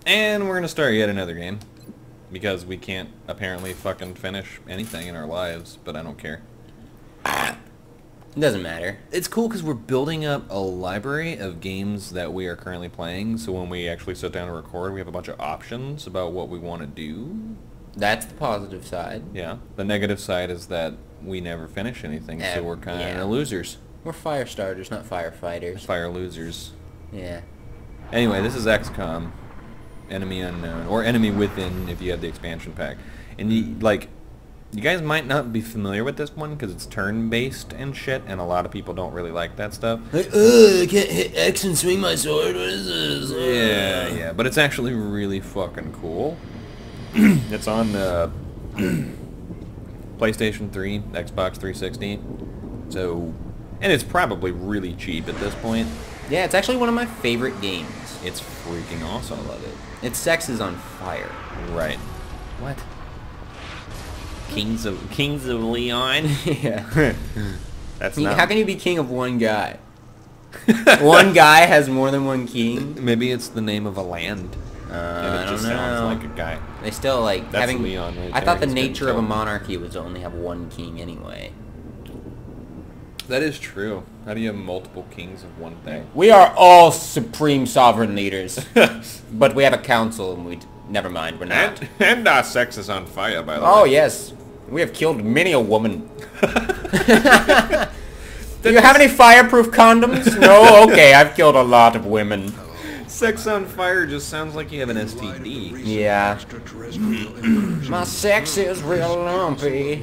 And we're gonna start yet another game. Because we can't apparently fucking finish anything in our lives, but I don't care. It doesn't matter. It's cool because we're building up a library of games that we are currently playing, so when we actually sit down and record, we have a bunch of options about what we want to do. That's the positive side. Yeah. The negative side is that we never finish anything, so we're kind of losers. We're fire starters, not firefighters. Fire losers. Yeah. Anyway, this is XCOM. Enemy Unknown, or Enemy Within if you have the expansion pack. And you guys might not be familiar with this one because it's turn-based and shit, and a lot of people don't really like that stuff. Like, I can't hit X and swing my sword. What is this? Yeah, but it's actually really fucking cool. It's on PlayStation 3, Xbox 360, so, and it's probably really cheap at this point. Yeah, it's actually one of my favorite games. It's freaking awesome. I love it. Its sex is on fire. Right. What? Kings of Leon? Yeah. That's not... How can you be king of one guy? One guy has more than one king? Maybe it's the name of a land. And I it don't just know. sounds like a guy. They still like That's having. Leon right I there. thought the He's getting nature of a killed. monarchy was to only have one king anyway. That is true. How do you have multiple kings of one thing? We are all supreme sovereign leaders, but we have a council, and never mind. We're not. And our sex is on fire, by the Oh way. yes, we have killed many a woman. Do you have any fireproof condoms? No. Okay, I've killed a lot of women. Sex on fire just sounds like you have an STD. Yeah. My sex is real lumpy.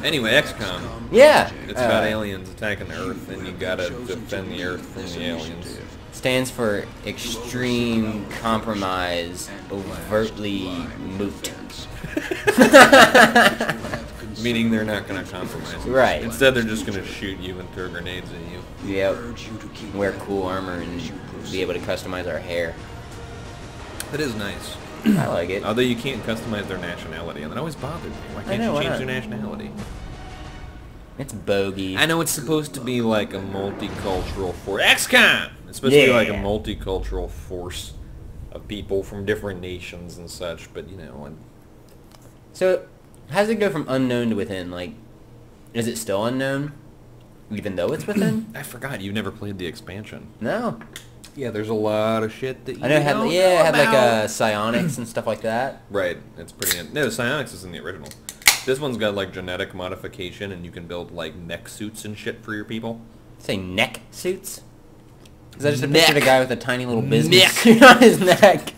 Anyway, XCOM. Yeah. It's about aliens attacking Earth, and you gotta defend the Earth from the aliens. Stands for extreme compromise, overtly moot. Meaning they're not gonna compromise. Right. Instead, they're just gonna shoot you and throw grenades at you. Yep. Wear cool armor and be able to customize our hair. That is nice. I like it. Although you can't customize their nationality, and that always bothered me. Why can't know, you why change not? their nationality? It's bogey. I know it's supposed to be like a multicultural force. XCOM! It's supposed to be like a multicultural force of people from different nations and such, but you know... So, how does it go from unknown to within? Like, is it still unknown? Even though it's within? I forgot, you've never played the expansion. No. Yeah, there's a lot of shit that you I know it had, don't yeah, it had know like about. psionics and stuff like that. Right, it's pretty... No, Psionics is in the original. This one's got like genetic modification, and you can build like mech suits and shit for your people. Say neck suits? Is that just a Neck. picture of a guy with a tiny little business Neck. suit on his neck?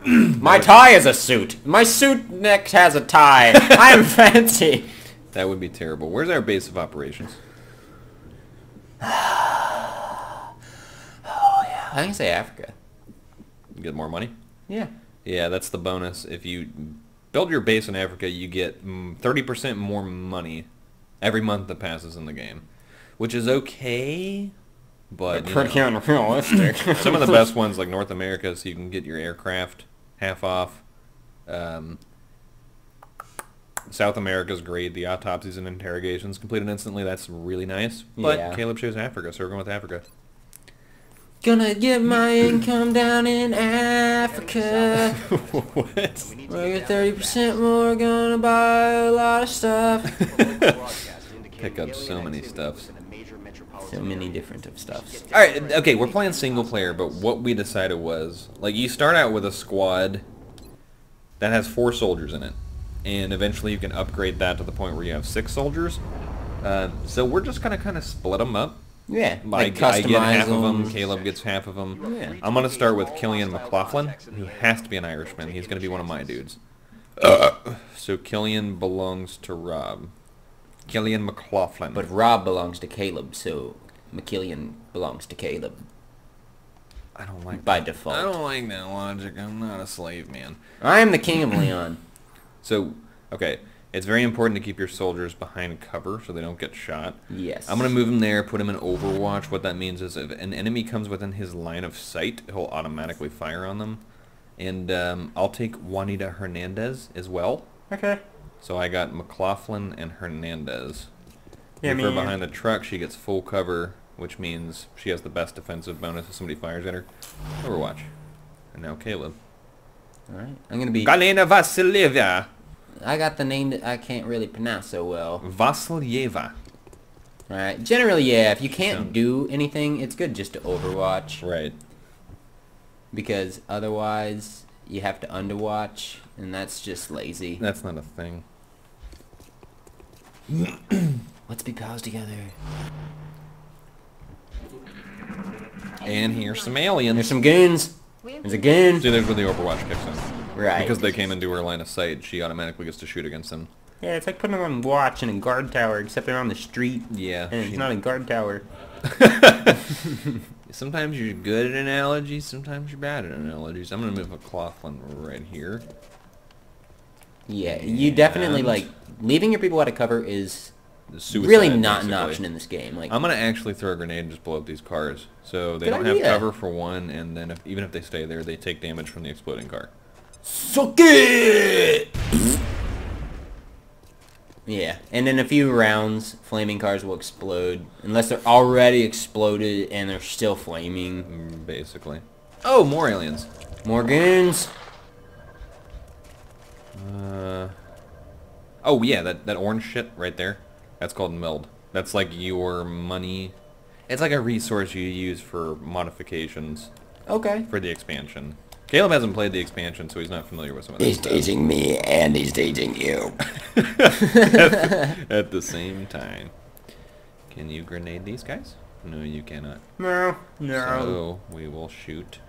My tie is a suit. My suit neck has a tie. I am fancy. That would be terrible. Where's our base of operations? I think I say Africa. You get more money? Yeah. Yeah, that's the bonus. If you build your base in Africa, you get 30% more money every month that passes in the game. Which is okay, but you Pretty know, unrealistic. some of the best ones like North America, so you can get your aircraft half off. South America's great. The autopsies and interrogations completed instantly. That's really nice. But Yeah. Caleb chose Africa, so we're going with Africa. Gonna get my income down in Africa. What? Where you're 30% more, gonna buy a lot of stuff. Pick up so many stuffs. So many different of stuffs. Alright, okay, we're playing single player, but what we decided was, like, you start out with a squad that has 4 soldiers in it, and eventually you can upgrade that to the point where you have 6 soldiers. So we're just gonna kind of split them up. Yeah, like I get half of them. them, Caleb gets half of them. Yeah. I'm gonna start with Killian McLaughlin, who has to be an Irishman. He's gonna be one of my dudes. So Killian belongs to Rob. Killian McLaughlin. But Rob belongs to Caleb, so McKillian belongs to Caleb. I don't like by that. default. I don't like that logic. I'm not a slave man. I am the king of Leon. So, okay, it's very important to keep your soldiers behind cover so they don't get shot. Yes. I'm going to move him there, put him in Overwatch. What that means is if an enemy comes within his line of sight, he'll automatically fire on them. And I'll take Juanita Hernandez as well. Okay. So I got McLaughlin and Hernandez. Yeah, Move her man. behind the truck. She gets full cover which means she has the best defensive bonus if somebody fires at her. Overwatch. And now Caleb. Alright. I'm gonna be... Galina Vasilyeva. I got the name that I can't really pronounce so well. Vasilyeva. Alright. Generally, yeah, if you can't do anything, it's good just to Overwatch. Right. Because otherwise, you have to underwatch, and that's just lazy. That's not a thing. Let's be pals together. And here's some aliens. There's some goons. There's a goon. See, there's where the Overwatch kicks in. Right. Because they came into her line of sight, she automatically gets to shoot against them. Yeah, it's like putting them on watch in a guard tower, except they're on the street. Yeah. And it's not a guard tower. Sometimes you're good at analogies, sometimes you're bad at analogies. I'm going to move a cloth one right here. Yeah, you definitely, And- like, leaving your people out of cover is Suicide, really not an basically. option in this game. Like, I'm going to actually throw a grenade and just blow up these cars. So they Good don't idea. have cover for one, and then even if they stay there, they take damage from the exploding car. suck it! Yeah, and in a few rounds, flaming cars will explode. Unless they're already exploded and they're still flaming. Basically. Oh, more aliens. More goons. Oh, yeah, that orange shit right there. That's called meld. That's like your money. It's like a resource you use for modifications Okay. for the expansion. Caleb hasn't played the expansion, so he's not familiar with some of that He's stuff. teaching me and he's teaching you. At the same time. Can you grenade these guys? No, you cannot. No. So we will shoot.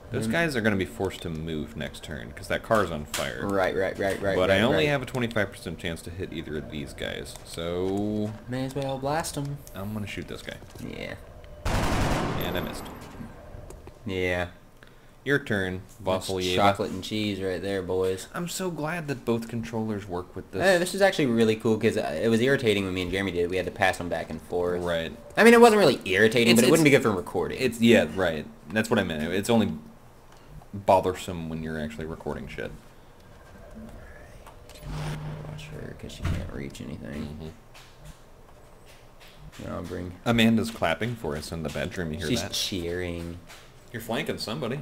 Those guys are going to be forced to move next turn because that car's on fire. Right. But I only right. have a 25% chance to hit either of these guys. So May as well blast them. I'm going to shoot this guy. Yeah. And I missed. Yeah. Your turn, That's Vasilyeva. chocolate and cheese right there, boys. I'm so glad that both controllers work with this. This is actually really cool because it was irritating when me and Jeremy did it. We had to pass them back and forth. Right. I mean, it wasn't really irritating, but it It's- wouldn't be good for recording. It's, yeah, right. That's what I meant. It's only bothersome when you're actually recording shit. Watch her because she can't reach anything. I'll bring... Amanda's clapping for us in the bedroom. You hear She's that? cheering. You're flanking somebody.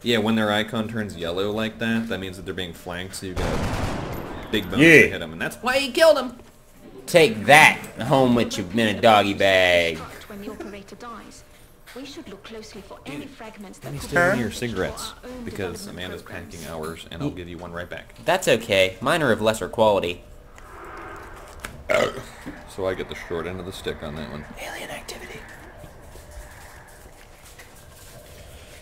Yeah, when their icon turns yellow like that, that means that they're being flanked, so you get a big bonus Yeah. to hit them, and that's why you killed him. Take that home with you in a doggy bag. When the operator dies, we should look closely for any fragments that could Steal be me your used for cigarettes, our own because development Amanda's programs. packing ours, and I'll give you one right back. That's okay. Mine are of lesser quality. So I get the short end of the stick on that one. Alien activity.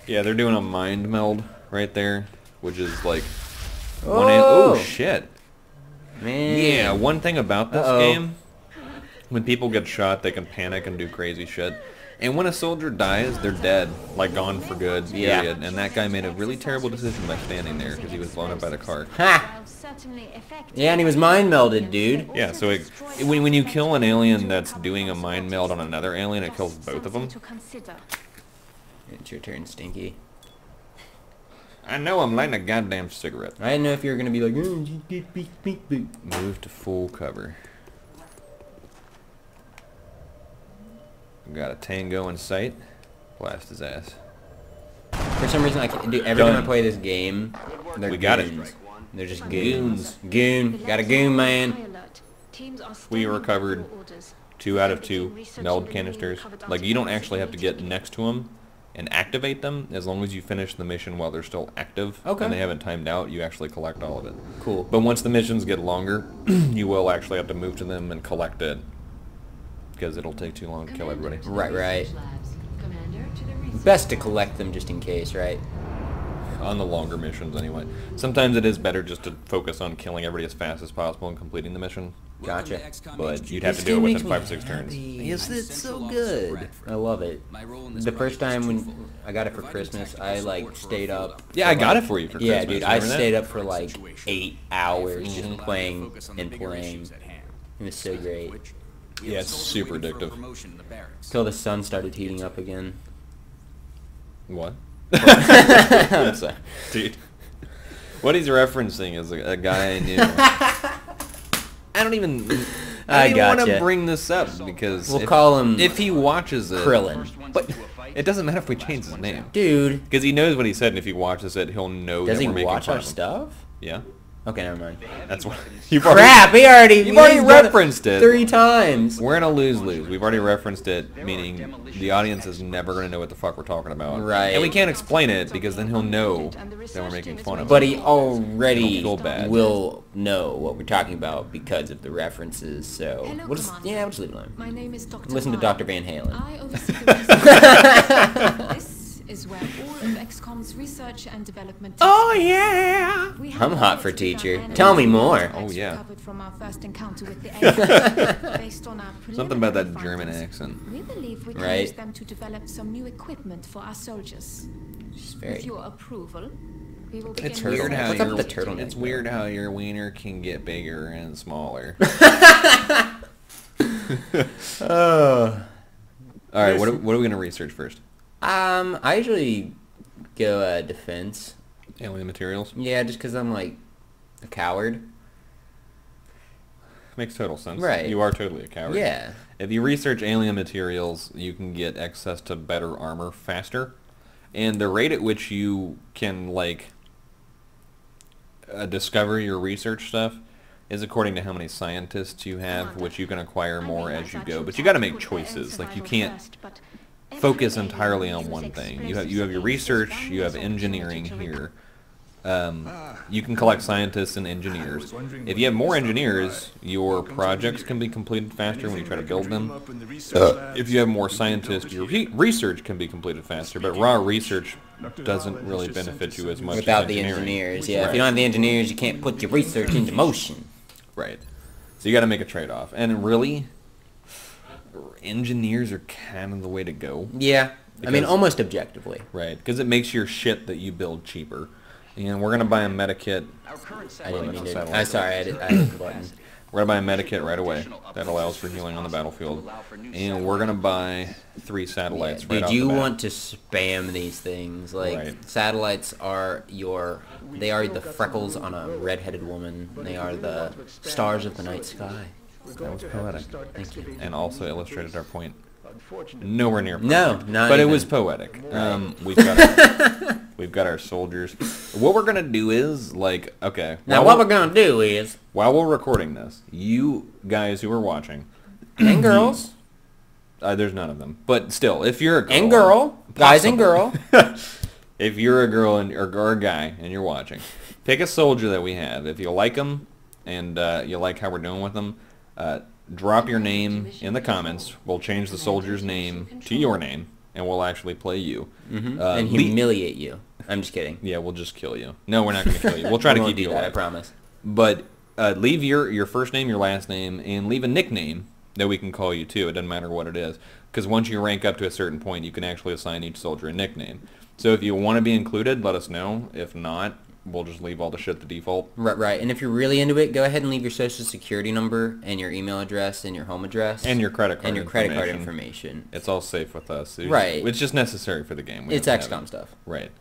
Yeah, they're doing a mind meld right there, which is like... Oh! Oh, shit. Man. Yeah, one thing about this Uh-oh. game, when people get shot, they can panic and do crazy shit. And when a soldier dies, they're dead, like gone for good, Yeah. period. And that guy made a really terrible decision by standing there because he was blown up by the car. Ha! While certainly effective, Yeah, and he was mind melded, dude. Yeah, so when you kill an alien that's doing a mind meld on another alien, it kills both of them. To consider. It's your turn, Stinky. I know I'm lighting a goddamn cigarette. I didn't know if you were gonna be like, beep, beep, beep, beep. Move to full cover. Got a tango in sight. Blast his ass. For some reason, I can't do every time I Done. play this game. They're We got it. goons. They're just goons. Goon. Got a goon, man. We recovered 2 out of 2 meld canisters. Like, you don't actually have to get next to them and activate them. As long as you finish the mission while they're still active Okay. and they haven't timed out, you actually collect all of it. Cool. But once the missions get longer, you will actually have to move to them and collect it. Because it'll take too long to kill everybody. Right. Best to collect them just in case, right? On the longer missions, anyway. Sometimes it is better just to focus on killing everybody as fast as possible and completing the mission. Gotcha. But you'd have to do it within 5 or 6 turns. Yes, it's so good. I love it. The first time when I got it for Christmas, I like stayed up. Yeah, for, I got like- it for you for Yeah, Christmas. dude, I Remember that? stayed up for like 8 hours just playing and playing. It was so great. Yeah, it's super addictive. Till the sun started heating up again. What? I'm sorry. Dude. What he's referencing is a guy I knew. I don't even... I didn't want to gotcha. bring this up because We'll call him if he watches it, Krillin. But it doesn't matter if we change his name Dude, because he knows what he said, and if he watches it, he'll know does that he we're making watch fun our of him. stuff? Yeah, Okay, never mind. that's what you've Crap, you've already already referenced it. 3 times. We're in a lose-lose. We've already referenced it, meaning the audience is never going to know what the fuck we're talking about. Right. And we can't explain it because then he'll know that we're making fun of him. But he already Don't feel bad. will know what we're talking about because of the references, so Hello, we'll just, Commander. yeah, we'll just leave it alone. My name is Dr. Listen to Vine. Dr. Van Halen. I oversee the research. This is where all of XCOM's research and development takes place. yeah! We have I'm hot knowledge for about teacher. animals Tell me and more. artifacts Oh, yeah. recovered from our first encounter with the alien. Based on our Something about that preliminary German findings, accent. We believe we can Right. use them to develop some new equipment for our soldiers. Just With very... your approval, we will begin It's Turtle weird neck. how What's up your, with the turtleneck, it's though? weird how your wiener can get bigger and smaller. Oh. All right, what are we going to research first? I usually go defense. Alien materials? Yeah, just because I'm like a coward. Makes total sense. Right. You are totally a coward. Yeah. If you research alien materials, you can get access to better armor faster. And the rate at which you can, like, discover your research stuff is according to how many scientists you have, which you can acquire more as you go. But you got to make choices. Like, you can't focus entirely on one thing. You have your research, you have engineering here. You can collect scientists and engineers. If you have more engineers, your projects can be completed faster when you try to build them. If you have more scientists, your research can be completed faster, but raw research doesn't really benefit you as much Without as the engineering. engineers, yeah. If Right. you don't have the engineers, you can't put your research into motion. Right. So you got to make a trade-off. And really, engineers are kind of the way to go. Yeah. I mean, Because- almost objectively. Right. Because it makes your shit that you build cheaper. And we're going to buy a medikit. I didn't mean to. Satellite. I'm sorry, I hit the button. We're going to buy a medikit right away. That allows for healing on the battlefield. And we're going to buy 3 satellites right Dude, off you the bat. want to spam these things. Like, Right. satellites are they are the freckles on a red-headed woman. They are the stars of the night sky. That was poetic. Thank you. And also illustrated our point. Nowhere near perfect. No, not But it even. was poetic. We've got our soldiers. What we're gonna do is like, okay. Now, what we're gonna do is, while we're recording this, you guys who are watching, and girls, there's none of them, but still, if you're a girl, and girl, guys and girl, if you're a girl or a guy and you're watching, pick a soldier that we have. If you like them and you like how we're doing with them, drop your name in the comments. We'll change the soldier's name to your name, and we'll actually play you. and Le- humiliate you. I'm just kidding. yeah, we'll just kill you. No, we're not going to kill you. We'll try We to won't keep do you that, I alive. promise. But leave your first name, your last name, and leave a nickname that we can call you too. It doesn't matter what it is. Because once you rank up to a certain point, you can actually assign each soldier a nickname. So if you want to be included, let us know. If not, we'll just leave all the shit the default. Right. And if you're really into it, go ahead and leave your social security number and your email address and your home address. And your credit card And your credit card information. information. It's all safe with us. Right. It's just necessary for the game. We It's have to have XCOM it. stuff. Right.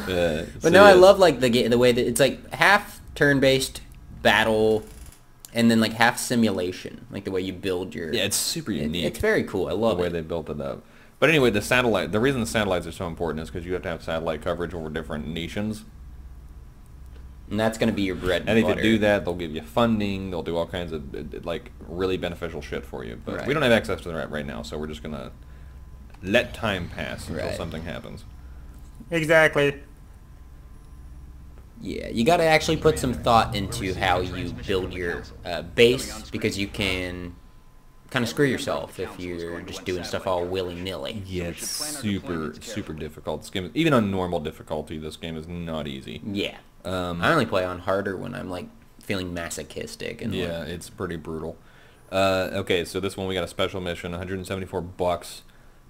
But no, I love like the way that it's like half turn-based battle, and then like half simulation, like the way you build your. Yeah, it's super unique. It's very cool. I the love way it. they built it up. But anyway, the reason the satellites are so important is because you have to have satellite coverage over different nations. And that's gonna be your bread and And if butter. you do that, they'll give you funding. They'll do all kinds of like really beneficial shit for you. But Right. we don't have access to that right now, so we're just gonna let time pass until Right. something happens. Exactly. Yeah, you got to actually put some thought into how you build your base, because you can kind of screw yourself if you're just doing stuff all willy-nilly. Yeah, it's super difficult. This game, even on normal difficulty, this game is not easy. Yeah. I only play on harder when I'm like feeling masochistic and Yeah, like, it's pretty brutal. Okay, so this one we got a special mission, $174.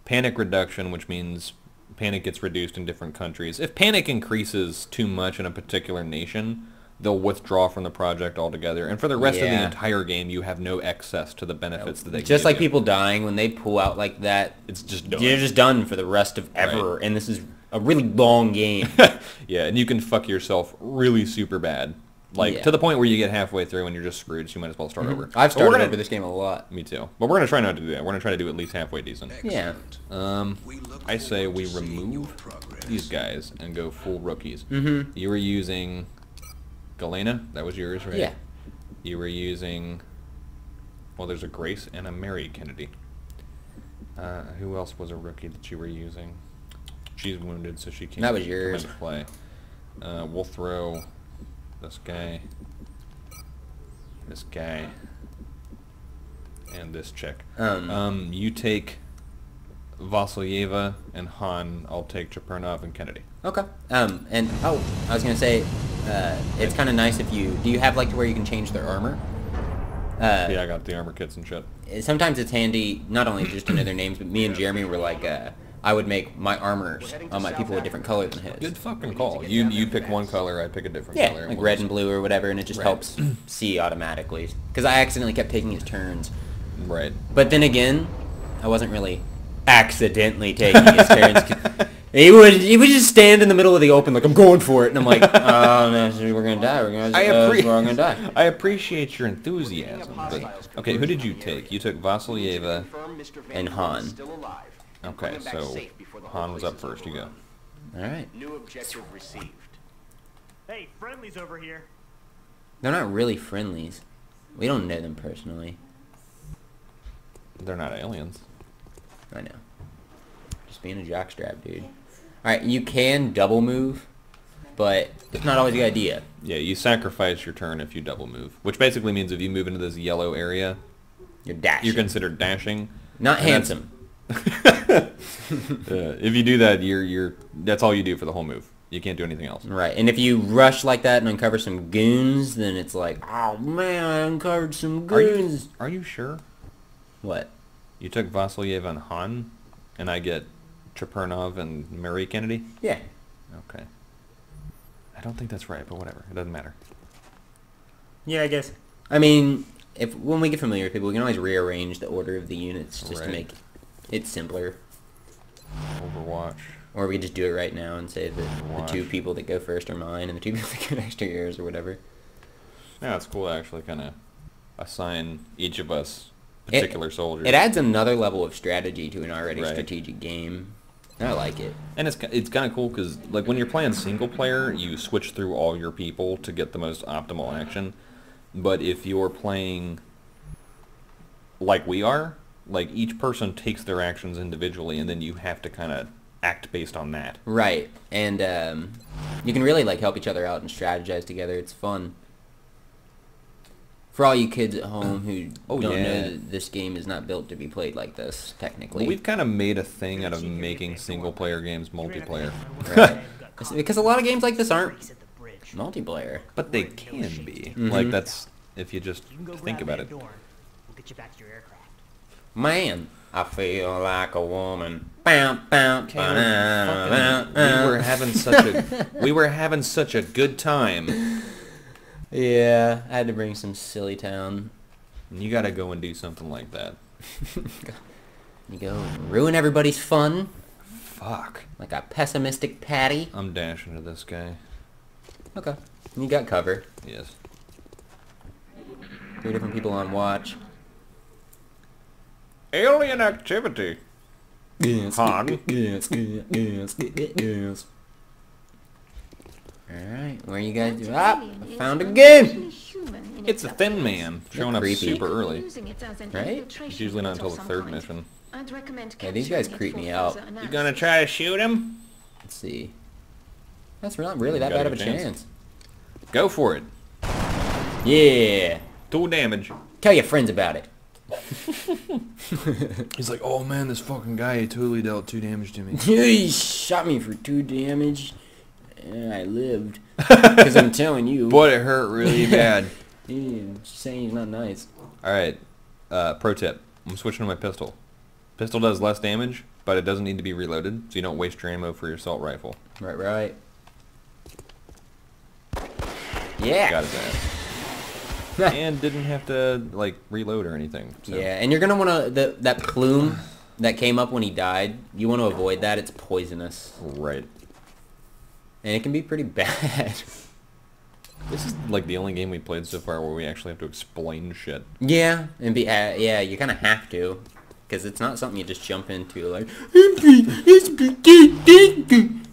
Panic reduction, which means panic gets reduced in different countries. If panic increases too much in a particular nation, they'll withdraw from the project altogether. And for the rest of the Yeah. entire game, you have no access to the benefits that they just give like you. people dying when they pull out like that. It's just done. You're just done for the rest of ever, and this is a really long game. Yeah, and you can fuck yourself really super bad Like, Yeah. to the point where you get halfway through and you're just screwed, so you might as well start over. I've But we're started gonna- over this game a lot. Me too. But we're going to try not to do that. We're going to try to do at least halfway decent. Yeah. I say we remove these guys and go full rookies. Mm-hmm. You were using Galena. That was yours, right? Yeah. You were using... Well, there's a Grace and a Mary Kennedy. Who else was a rookie that you were using? She's wounded, so she can't That was come yours. into play. We'll throw this guy, and this chick. You take Vasilyeva and Han. I'll take Chapernov and Kennedy. Okay. And I was gonna say, it's kind of nice if you do you have like to where you can change their armor. Yeah, I got the armor kits and shit. Sometimes it's handy not only just to know their names, but me and Jeremy were like, I would make my armors on my people a different color than his. Good fucking call. You pick one color, I pick a different Yeah, color. like red and blue or whatever, and it just Right. helps see automatically. Because I accidentally kept taking his turns. Right. But then again, I wasn't really accidentally taking his turns. He would just stand in the middle of the open like, I'm going for it. And I'm like, oh, no, we're going to die. We're going to die. I appreciate your enthusiasm. But, okay, who did you take? You took Vasilyeva. And Han. Okay, so Han was up first. You go. All right. New objective received. Hey, friendly's over here. They're not really friendlies. We don't know them personally. They're not aliens. I know. Just being a jockstrap, dude. Alright, you can double move, but it's not always a good idea. Yeah, you sacrifice your turn if you double move, which basically means if you move into this yellow area, You're dashing. you're considered dashing. Not and that's- handsome. If you do that, that's all you do for the whole move. You can't do anything else. Right, and if you rush like that and uncover some goons, then it's like, oh man, I uncovered some goons. Are you sure? What? You took Vasilyeva and Han, and I get Chapernov and Mary Kennedy? Yeah. Okay. I don't think that's right, but whatever. It doesn't matter. Yeah, I guess. I mean, when we get familiar with people, we can always rearrange the order of the units just to Right. make it simpler. Overwatch. Or we could just do it right now and say that the Watch. 2 people that go first are mine and the 2 people that go next are yours or whatever. Yeah, it's cool to actually kind of assign each of us particular soldiers. It adds another level of strategy to an already Right. strategic game. I like it. And it's kind of cool because like when you're playing single player, you switch through all your people to get the most optimal action. But if you're playing like we are, like each person takes their actions individually, and then you have to kind of act based on that. Right. And you can really like help each other out and strategize together. It's fun. For all you kids at home who Oh, don't yeah. know that this game is not built to be played like this, technically. But we've kind of made a thing out of making single player games multiplayer. Right. Because a lot of games like this aren't multiplayer. But they can be. Mhm. Like that's if you just You can go think grab about that it. door. We'll get you back to your aircraft. Man, I feel like a woman. Bow, bow, ba-da, We were having such a good time. Yeah, I had to bring some silly town. And you got to go and do something like that. You go and ruin everybody's fun Fuck. like a pessimistic patty. I'm dashing to this guy. Okay. You got cover. Yes. 3 different people on watch. Alien activity. Yes. Han. Yes. Yes. Alright, where you guys do? Ah, I found a gun! It's a thin man showing up creepy. super early. Right? It's usually not until the 3rd mission. Yeah, these guys creep me out. You gonna try to shoot him? Let's see. That's not really that Got bad a of a chance. chance. Go for it. Yeah. 2 damage. Tell your friends about it. He's like, oh man, this fucking guy he totally dealt 2 damage to me. He shot me for 2 damage. And I lived. Because I'm telling you. But it hurt really bad. Yeah, saying he's not nice. Alright, pro tip. I'm switching to my pistol. Pistol does less damage, but it doesn't need to be reloaded, so you don't waste your ammo for your assault rifle. Right. Yeah. Got his ass. And didn't have to, like, reload or anything. So. Yeah, and you're going to want to... That plume that came up when he died, you want to avoid that. It's poisonous. Right. And it can be pretty bad. This is like the only game we played so far where we actually have to explain shit. Yeah, and be yeah, you kind of have to, because it's not something you just jump into like.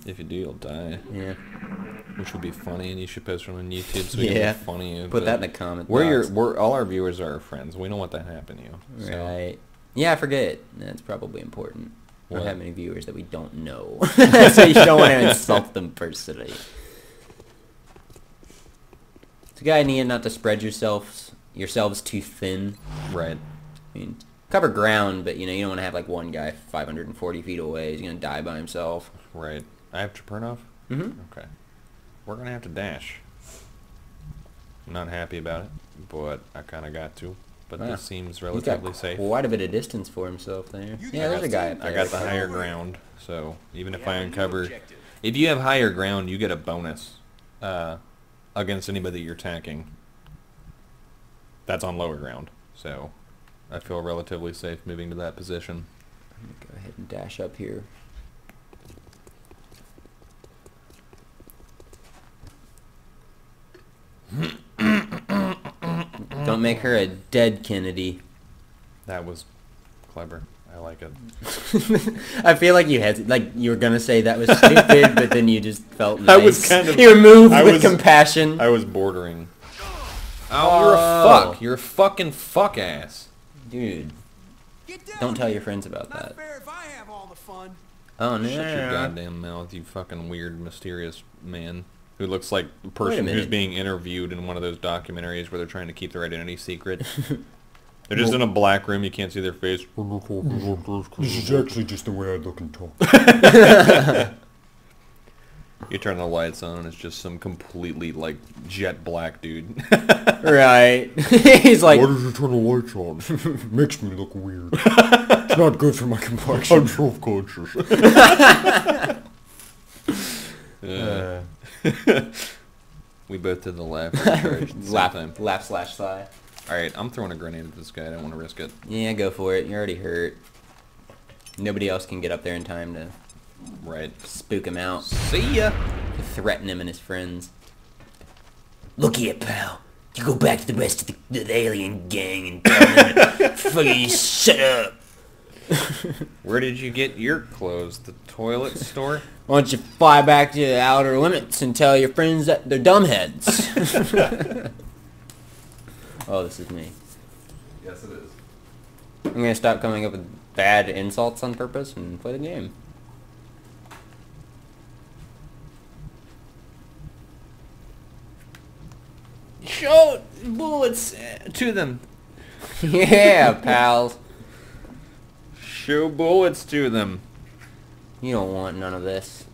If you do, you'll die. Yeah. Which would be funny, and you should post it on YouTube so we can Yeah. make funny. Put that in the comment We're box. We're all our viewers are our friends. We don't want that to happen to you. So. Right. Yeah, I forget. That's probably important. We What? don't have many viewers that we don't know, so you don't want to insult them personally. It's a good idea not to spread yourselves too thin. Right. I mean, cover ground, but you know you don't want to have like one guy 540 feet away. He's gonna die by himself. Right. I have Chernov? Mm-hmm. Okay. We're gonna have to dash. I'm not happy about it, but I kind of got to. But Wow. this seems He's got relatively safe. quite a bit of distance for himself there. Yeah, there's a guy up there. I got the higher ground, so even if I uncover... If you have higher ground, you get a bonus against anybody you're attacking. That's on lower ground, so I feel relatively safe moving to that position. I'm gonna go ahead and dash up here. Don't make her a dead Kennedy. That was clever. I like it. I feel like you had you were gonna say that was stupid, but then you just felt nice. I was kind of- You were moved I with was- compassion. I was bordering. Oh, you're a fuck. You're a fucking fuck ass. Dude, don't tell your friends about that. Fair if I have all the fun. Oh no! Shut your goddamn mouth, you fucking weird, mysterious man who looks like the person who's minute. being interviewed in one of those documentaries where they're trying to keep their identity secret. They're just in a black room, you can't see their face. This is actually just the way I look and talk. You turn the lights on and it's just some completely, like, jet black dude. Right. He's like, Why did you turn the lights on? Makes me look weird. It's not good for my complexion. I'm self-conscious. We both did the laugh. at the same laugh, time. laugh slash sigh. Alright, I'm throwing a grenade at this guy. I don't want to risk it. Yeah, go for it. You're already hurt. Nobody else can get up there in time to Right. spook him out. See ya! Threaten him and his friends. Look here, pal. You go back to the rest of the alien gang and tell them to fucking shut up. Where did you get your clothes? The toilet store? Why don't you fly back to the outer limits and tell your friends that they're dumbheads? Oh, this is me. Yes, it is. I'm gonna stop coming up with bad insults on purpose and play the game. Show bullets to them. Yeah, pals. Show bullets to them. You don't want none of this.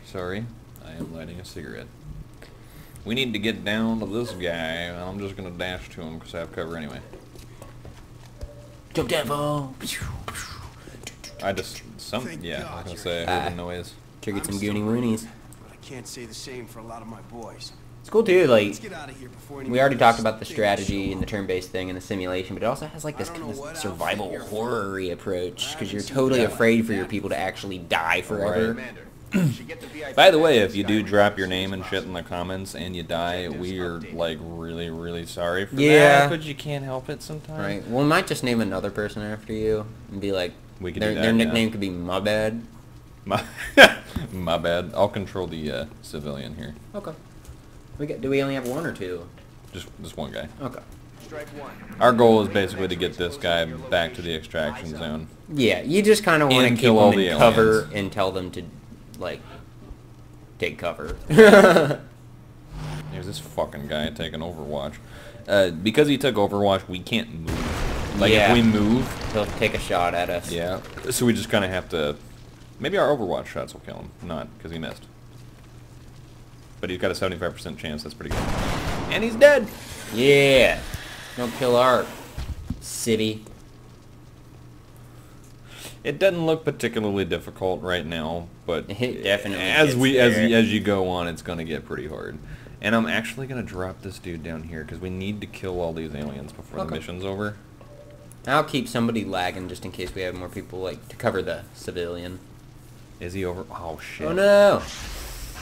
Sorry, I am lighting a cigarette. We need to get down to this guy, and I'm just gonna dash to him because I have cover anyway. Jump devil. I just yeah, I was gonna say I heard the noise. Triggered some goony woonies. But I can't say the same for a lot of my boys. It's cool too, like, Let's get out of here before we already talked about the strategy and the turn-based thing and the simulation, but it also has like this kind of survival horror-y approach, because you're totally afraid for your people to actually die forever. By the way, if you do drop your name and shit in the comments and you die, we are like really, really sorry for Yeah. that, but you can't help it sometimes. Right. Well, we might just name another person after you and be like, We could their, do that, their yeah. nickname could be My Bad. My bad. I'll control the civilian here. Okay. Do we only have one or two? Just one guy. Okay. Strike one. Our goal is basically to get this guy back to the extraction zone. Yeah, you just kind of want to And keep kill all them in the cover aliens. and tell them to, like, take cover. There's this fucking guy taking Overwatch. Because he took Overwatch, we can't move. Like, Yeah. if we move, He'll take a shot at us. yeah. So we just kind of have to... Maybe our Overwatch shots will kill him. Not, because he missed. But he's got a 75% chance. That's pretty good. And he's dead! Yeah. Don't kill our city. It doesn't look particularly difficult right now, but It definitely as gets we there. as you go on, it's gonna get pretty hard. And I'm actually gonna drop this dude down here because we need to kill all these aliens before the Okay. mission's over. I'll keep somebody lagging just in case we have more people, like, to cover the civilian. Is he over? Oh, shit. Oh, no.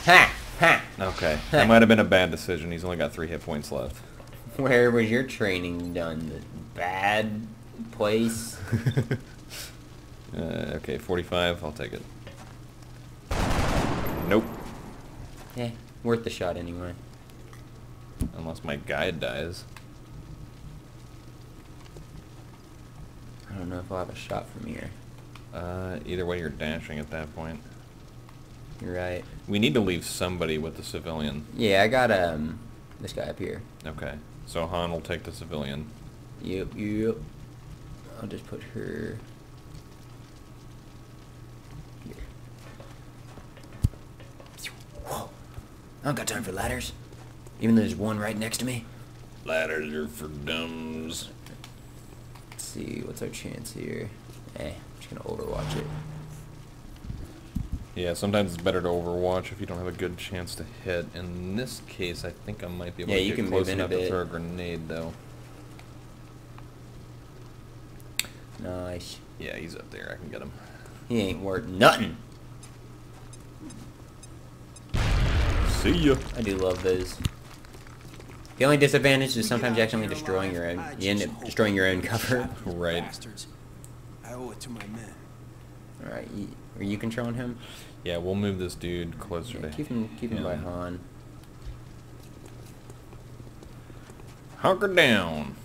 Ha! Ha! Okay. That might have been a bad decision. He's only got 3 hit points left. Where was your training done? The bad place? Okay, 45. I'll take it. Nope. Eh, worth the shot anyway. Unless my guide dies. I don't know if I'll have a shot from here. Either way, you're dashing at that point. You're right. We need to leave somebody with the civilian. Yeah, I got, this guy up here. Okay. So Han will take the civilian. Yep. I'll just put her here. Whoa. I don't got time for ladders. Even though there's one right next to me. Ladders are for dumbs. Let's see, what's our chance here? I'm just gonna overwatch it. Yeah, sometimes it's better to overwatch if you don't have a good chance to hit. In this case, I think I might be able to get close enough to throw a grenade, though. Nice. Yeah, he's up there. I can get him. He ain't worth nothing. See ya. I do love those. The only disadvantage is sometimes you accidentally destroying your own. You end up destroying your own cover. Right. Bastards. I owe it to my men. Alright, are you controlling him? Yeah, we'll move this dude closer to Keep him by Han. Hunker down.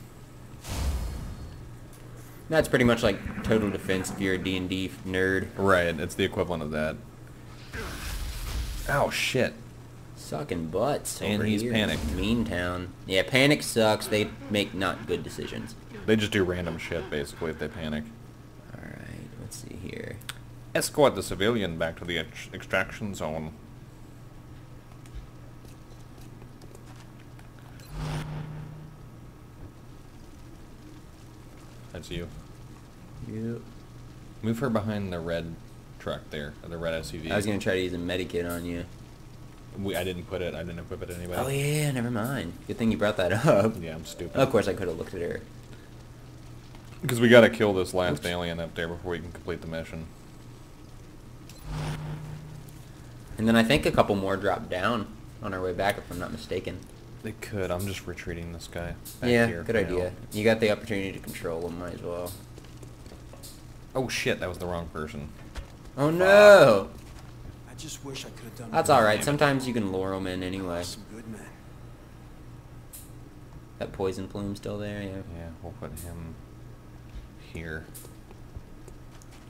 That's pretty much like total defense if you're a D&D nerd. Right, it's the equivalent of that. Oh, shit. Sucking butts And over he's here. panicked. Mean Town. Yeah, panic sucks. They make not good decisions. They just do random shit, basically, if they panic. Alright, let's see here. Escort the civilian back to the extraction zone. That's you. Yep. Move her behind the red truck there, or the red SUV. I was gonna try to use a medikit on you. I didn't put it. I didn't equip it anyway. Oh yeah, never mind. Good thing you brought that up. Yeah, I'm stupid. Of course I could have looked at her. Because we gotta kill this last alien up there before we can complete the mission. And then I think a couple more dropped down on our way back, if I'm not mistaken. They could. I'm just retreating this guy back Yeah, here good now. idea. You got the opportunity to control him, might as well. Oh shit, that was the wrong person. Oh no! I just wish I could have done. That's more. alright, sometimes you can lure them in anyway. Some good men. That poison plume still there, yeah. Yeah, we'll put him here.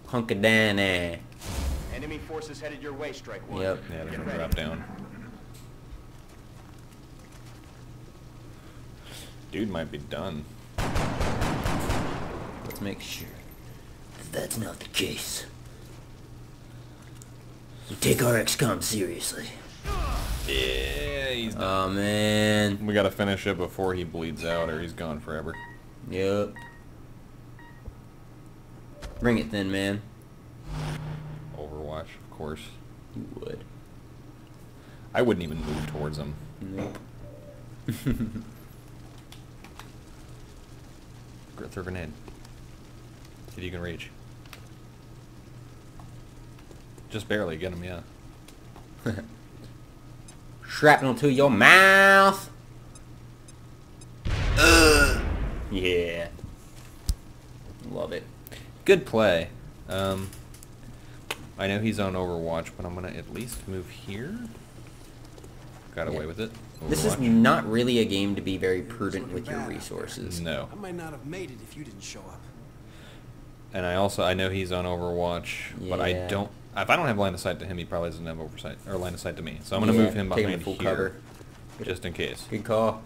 Hunkadana. Enemy forces headed your way, Strike One. Yep. Yeah, there's Get no ready. drop down. Dude might be done. Let's make sure that's not the case. We take our XCOM seriously. Yeah, he's done. Oh man. We gotta finish it before he bleeds out or he's gone forever. Yep. Bring it then, man. Overwatch, of course. You would. I wouldn't even move towards him. Nope. Throw a grenade. See if you can reach. Just barely get him, yeah. Shrapnel to your mouth. Yeah. Love it. Good play. I know he's on Overwatch, but I'm gonna at least move here. Got away with it. This is Overwatch. not really a game to be very prudent with your resources. No. I might not have made it if you didn't show up. And I know he's on Overwatch, but I Yeah. don't. If I don't have line of sight to him, he probably doesn't have oversight or line of sight to me. So I'm gonna Yeah, move him take him behind in full here, cover. just in case. Good call.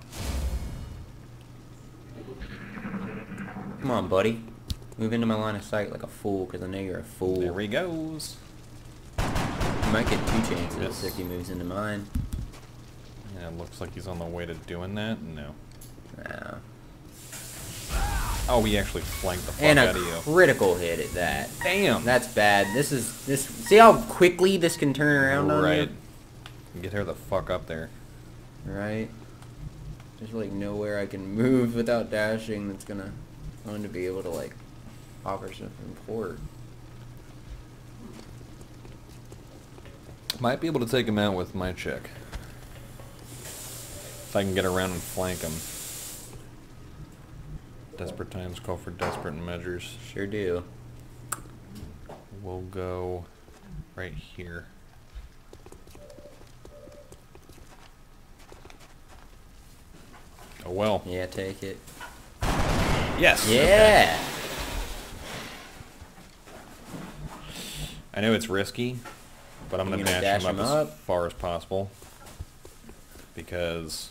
Come on, buddy. Move into my line of sight like a fool, because I know you're a fool. There he goes. You might get 2 chances Yes. if he moves into mine. Yeah, it looks like he's on the way to doing that. No. Wow. Oh, he actually flanked the fuck And out a of you. critical hit at that. Damn. That's bad. See how quickly this can turn around on right. you? Get her the fuck up there. Right. There's like nowhere I can move without dashing that's gonna... want to be able to like offer some support. Might be able to take him out with my chick. If I can get around and flank him. Desperate times call for desperate measures. Sure do. We'll go right here. Oh well. Yeah, take it. Yes! Yeah! Okay. I know it's risky, but I'm going to dash him up as far as possible. Because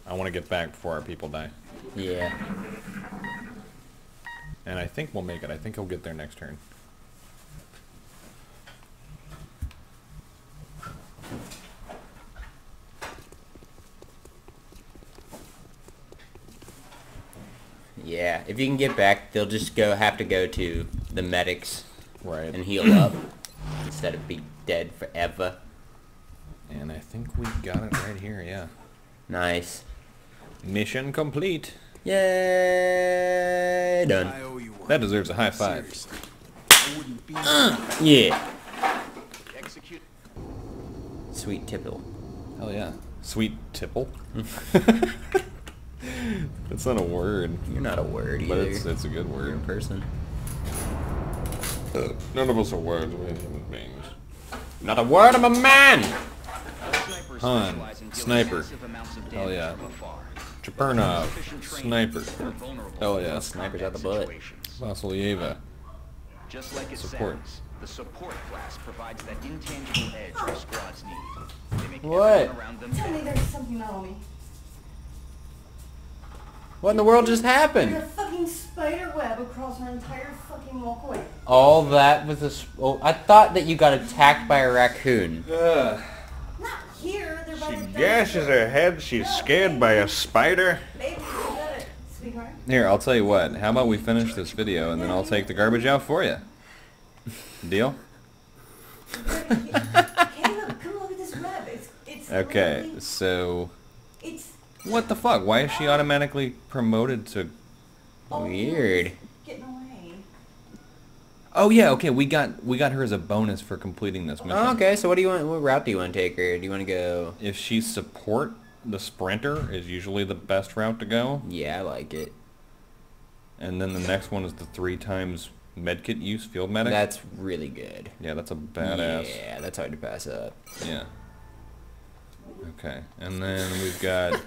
I want to get back before our people die. Yeah. And I think we'll make it. I think he'll get there next turn. Yeah, if you can get back, they'll just have to go to the medics, right, and heal up instead of be dead forever. And I think we got it right here. Yeah. Nice. Mission complete. Yay! Done. I owe you one. That deserves a high five. Seriously. I wouldn't be Yeah. Execute. Sweet tipple. Hell yeah. Sweet tipple. That's not a word. You're not a word either. But it's a good word. You're a person. None of us are words. We're human beings. Not a word of a man! Han. Sniper. Hell yeah. Chapernov. Sniper. Hell yeah. Snipers out the butt. Vasilyeva. Just like it Support. sounds, the support class provides that intangible edge our squads need. They make What? everyone around them Tell me there's something not on me. What in the world just There's happened? a fucking spider web across our entire fucking walkway. All that was I thought that you got attacked by a raccoon. Not here, they're by the Gashes her head. She's scared by a spider. Baby, you got it, sweetheart. Here, I'll tell you what. How about we finish this video and then I'll take the garbage out for you? Deal? Caleb, come look at this web. It's Okay, literally- so... It's What the fuck? Why is she automatically promoted to... Weird. getting away. Oh yeah, okay, we got her as a bonus for completing this mission. Oh, okay, so what do you want? What route do you want to take her? Do you want to go? If she's support, the sprinter is usually the best route to go. Yeah, I like it. And then the next one is the 3 times medkit use, field medic. That's really good. Yeah, that's a badass. Yeah, that's hard to pass up. Yeah. Okay, and then we've got...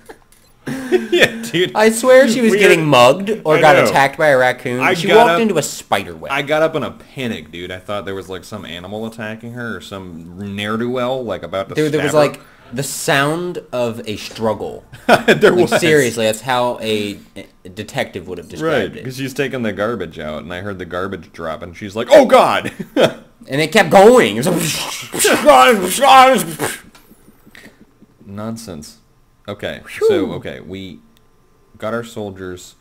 yeah, dude. I swear she was getting mugged or I got know. attacked by a raccoon. She got walked up- into a spider web. I got up in a panic, dude. I thought there was like some animal attacking her or some ne'er-do-well like about to Dude, there was stab her. like the sound of a struggle. there Like, was. seriously, that's how a detective would have Right, described because it. she's taking the garbage out, and I heard the garbage drop, and she's like, "Oh God!" And it kept going. It was like Nonsense. Okay, so we got our soldiers.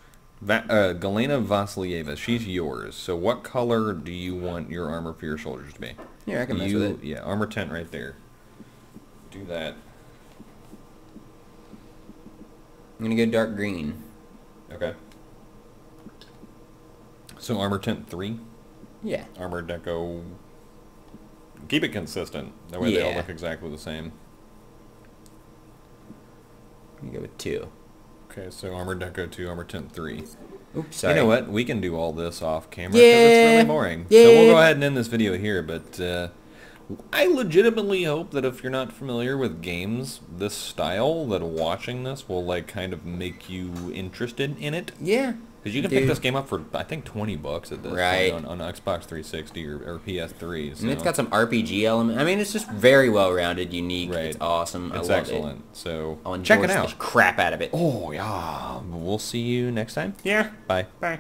Galena Vasilyeva, she's yours. So what color do you want your armor for your soldiers to be? Yeah, I can mess with it. Yeah, armor tent right there. Do that. I'm gonna go dark green. Okay. So armor tent 3, Yeah. armor deco. Keep it consistent. That way they all Yeah. look exactly the same. I'm gonna go with 2. Okay, so armor deco 2, armor tent 3. Oops, sorry. You know what? We can do all this off camera because it's Yeah. really boring. Yeah. So we'll go ahead and end this video here, but I legitimately hope that if you're not familiar with games this style, that watching this will like kind of make you interested in it. Yeah. Because you can Dude. pick this game up for, I think, $20 at this Right. point on Xbox 360 or PS3. So. And it's got some RPG element. I mean, it's just very well-rounded, unique. Right. It's awesome. It's I love excellent. So I'll check it endorse out. the crap out of it. Oh, yeah. We'll see you next time. Yeah. Bye. Bye.